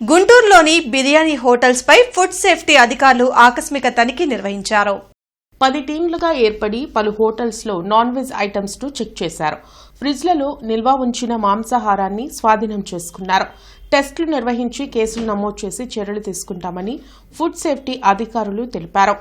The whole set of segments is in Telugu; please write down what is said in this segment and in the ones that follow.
గుంటూరులోని బిర్యానీ హోటల్స్ పై ఫుడ్ సేఫ్టీ అధికారులు ఆకస్మిక తనిఖీ నిర్వహించారు. 10 టీంలుగా ఏర్పడి పలు హోటల్స్ లో నాన్ వెజ్ ఐటమ్స్ ను చెక్ చేశారు. ఫ్రిడ్జ్లలో నిల్వ ఉంచిన మాంసాహారాన్ని స్వాధీనం చేసుకున్నారు. టెస్టులు నిర్వహించి కేసులు నమోదు చేసి చర్యలు తీసుకుంటామని ఫుడ్ సేఫ్టీ అధికారులు తెలిపారు.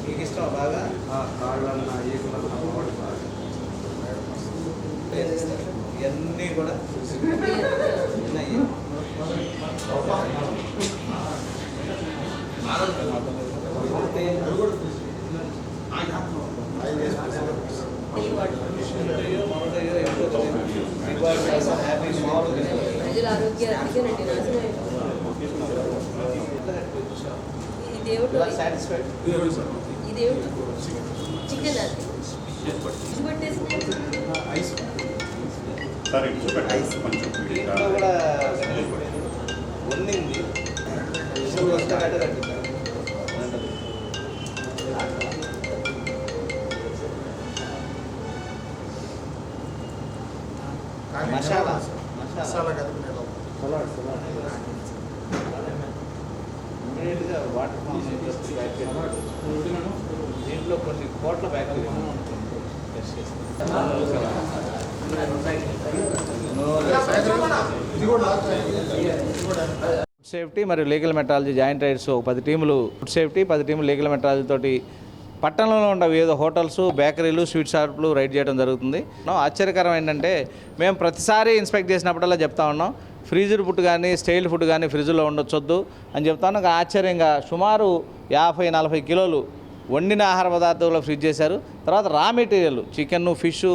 మీకు ఇష్టం బాగా కాళ్ళన్నా ఈకులన్నా ఇవన్నీ కూడా మసాలా వాటర్ దీంట్లో కొన్ని కోట్ల బ్యాక్టీరియా ఫుడ్ సేఫ్టీ మరియు లీగల్ మెట్రాలజీ జాయింట్ రైడ్స్ 10 టీములు ఫుడ్ సేఫ్టీ 10 టీములు లీగల్ మెట్రాలజీ తోటి పట్టణంలో ఉన్న వివిధ హోటల్స్, బేకరీలు, స్వీట్ షాపులు రైడ్ చేయడం జరుగుతుంది. ఆశ్చర్యకరం ఏంటంటే మేము ప్రతిసారి ఇన్స్పెక్ట్ చేసినప్పుడల్లా చెప్తా ఉన్నాం, ఫ్రీజర్ ఫుడ్ కానీ స్టైల్ ఫుడ్ కానీ ఫ్రిడ్జ్లో ఉండొచ్చొద్దు అని చెప్తాను. ఆశ్చర్యంగా సుమారు 50-40 కిలోలు వండిన ఆహార పదార్థాలు ఫ్రిడ్జ్ చేశారు. తర్వాత రా మెటీరియల్ చికెన్, ఫిష్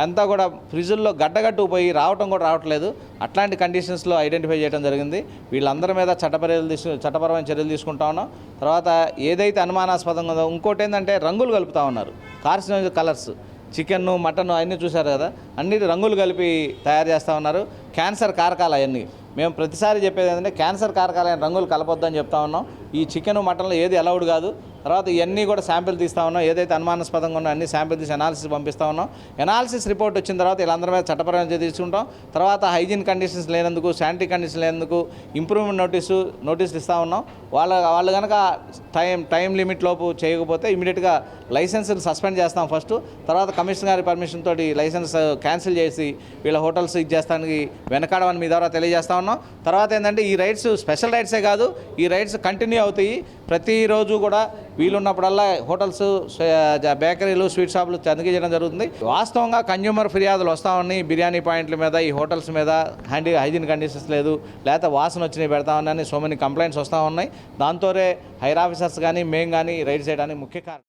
అంతా కూడా ఫ్రిడ్జ్లో గడ్డగట్టుకుపోయి రావటం కూడా రావట్లేదు. అట్లాంటి కండిషన్స్లో ఐడెంటిఫై చేయడం జరిగింది. వీళ్ళందరి మీద చట్టపరమైన చర్యలు తీసుకుంటా ఉన్నాం. తర్వాత ఏదైతే అనుమానాస్పదంగా ఉందో ఇంకోటి ఏంటంటే రంగులు కలుపుతూ ఉన్నారు. కార్సినోజెనిక్ కలర్స్ చికెన్, మటన్ అన్నీ చూశారు కదా, అన్నిటి రంగులు కలిపి తయారు చేస్తూ ఉన్నారు. క్యాన్సర్ కారకాలు అవన్నీ మేము ప్రతిసారి చెప్పేది ఏంటంటే క్యాన్సర్ కారకాలైన రంగులు కలపొద్దని చెప్తా ఉన్నాం. ఈ చికెన్, మటన్లో ఏది అలౌడ్ కాదు. తర్వాత ఇవన్నీ కూడా శాంపిల్ తీస్తూ ఉన్నాం. ఏదైతే అనుమానాస్పదంగా ఉన్నా అన్ని శాంపిల్ తీసి అనాలిసిస్ పంపిస్తూ ఉన్నాం. అనాలిసిస్ రిపోర్ట్ వచ్చిన తర్వాత వీళ్ళందరి మీద చట్టపరమైన చర్య తీసుకుంటాం. తర్వాత హైజీన్ కండిషన్స్ లేనందుకు, శానిటరీ కండిషన్ లేనందుకు ఇంప్రూవ్మెంట్ నోటీసులు ఇస్తూ ఉన్నాం. వాళ్ళు కనుక టైం లిమిట్ లోపు చేయకపోతే ఇమీడియట్గా లైసెన్స్ని సస్పెండ్ చేస్తాం ఫస్ట్. తర్వాత కమిషనర్ గారి పర్మిషన్ తోటి లైసెన్స్ క్యాన్సిల్ చేసి వీళ్ళ హోటల్స్ ఇచ్చేస్తానికి వెనకాడమని మీ ద్వారా తెలియజేస్తా ఉన్నాం. తర్వాత ఏంటంటే ఈ రైడ్స్ స్పెషల్ రైడ్సే కాదు, ఈ రైడ్స్ కంటిన్యూ అవుతాయి. ప్రతిరోజు కూడా వీలున్నప్పుడల్లా హోటల్స్, బేకరీలు, స్వీట్ షాపులు తనిఖీ చేయడం జరుగుతుంది. వాస్తవంగా కన్జ్యూమర్ ఫిర్యాదులు వస్తూ ఉన్నాయి బిర్యానీ పాయింట్ల మీద, ఈ హోటల్స్ మీద హైజీన్ కండిషన్స్ లేదు, లేకపోతే వాసన వచ్చినాయి పెడతా ఉన్నాయని సో మెనీ కంప్లైంట్స్ వస్తూ ఉన్నాయి. దాంతోనే హైర్ ఆఫీసర్స్ కానీ మేము కానీ రైడ్ చేయడానికి ముఖ్య కారణం.